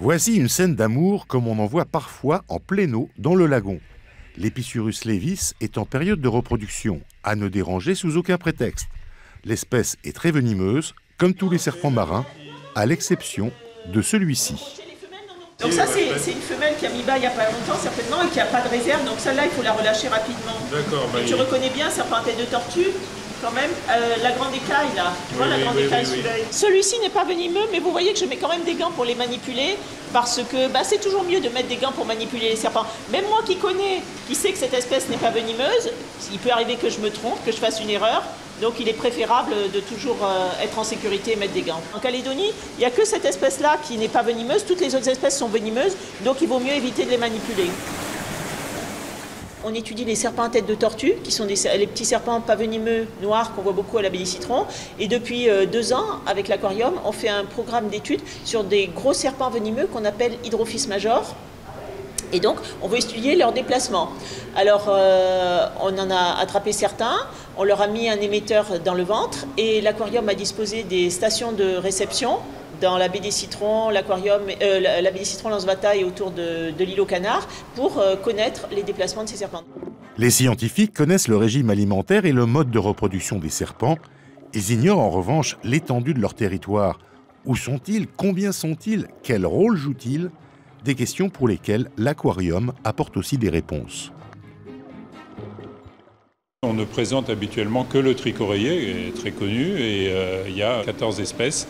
Voici une scène d'amour comme on en voit parfois en pleine eau dans le lagon. L'épisurus levis est en période de reproduction, à ne déranger sous aucun prétexte. L'espèce est très venimeuse, comme tous les serpents marins, à l'exception de celui-ci. Donc ça, c'est une femelle qui a mis bas il n'y a pas longtemps, certainement, et qui n'a pas de réserve. Donc celle-là, il faut la relâcher rapidement. D'accord. Tu reconnais bien, serpent à tête de tortue, quand même. La grande écaille, là. Tu vois, la grande écaille sous l'œil. Celui-ci n'est pas venimeux, mais vous voyez que je mets quand même des gants pour les manipuler, parce que c'est toujours mieux de mettre des gants pour manipuler les serpents. Même moi qui connais, qui sais que cette espèce n'est pas venimeuse, il peut arriver que je me trompe, que je fasse une erreur. Donc il est préférable de toujours être en sécurité et mettre des gants. En Calédonie, il n'y a que cette espèce-là qui n'est pas venimeuse. Toutes les autres espèces sont venimeuses, donc il vaut mieux éviter de les manipuler. On étudie les serpents à tête de tortue, qui sont les petits serpents pas venimeux noirs qu'on voit beaucoup à la baie des Citrons. Et depuis 2 ans, avec l'aquarium, on fait un programme d'études sur des gros serpents venimeux qu'on appelle Hydrophis major. Et donc, on veut étudier leur déplacement. Alors, on en a attrapé certains, on leur a mis un émetteur dans le ventre et l'aquarium a disposé des stations de réception dans la baie des Citrons, l'aquarium, la baie des Citrons, Lansvata et autour de l'île aux Canards pour connaître les déplacements de ces serpents. Les scientifiques connaissent le régime alimentaire et le mode de reproduction des serpents. Ils ignorent en revanche l'étendue de leur territoire. Où sont-ils? Combien sont-ils? Quel rôle jouent-ils? Des questions pour lesquelles l'aquarium apporte aussi des réponses. On ne présente habituellement que le tricoréier, très connu, et il y a 14 espèces.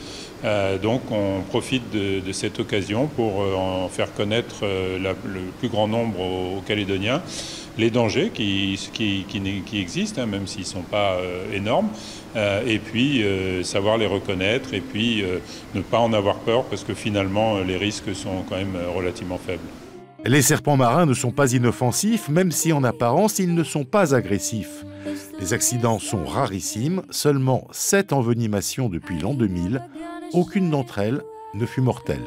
Donc on profite de cette occasion pour en faire connaître le plus grand nombre aux Calédoniens, les dangers qui existent, même s'ils ne sont pas énormes, et puis savoir les reconnaître, et puis ne pas en avoir peur, parce que finalement les risques sont quand même relativement faibles. Les serpents marins ne sont pas inoffensifs, même si en apparence ils ne sont pas agressifs. Les accidents sont rarissimes, seulement 7 envenimations depuis l'an 2000, aucune d'entre elles ne fut mortelle.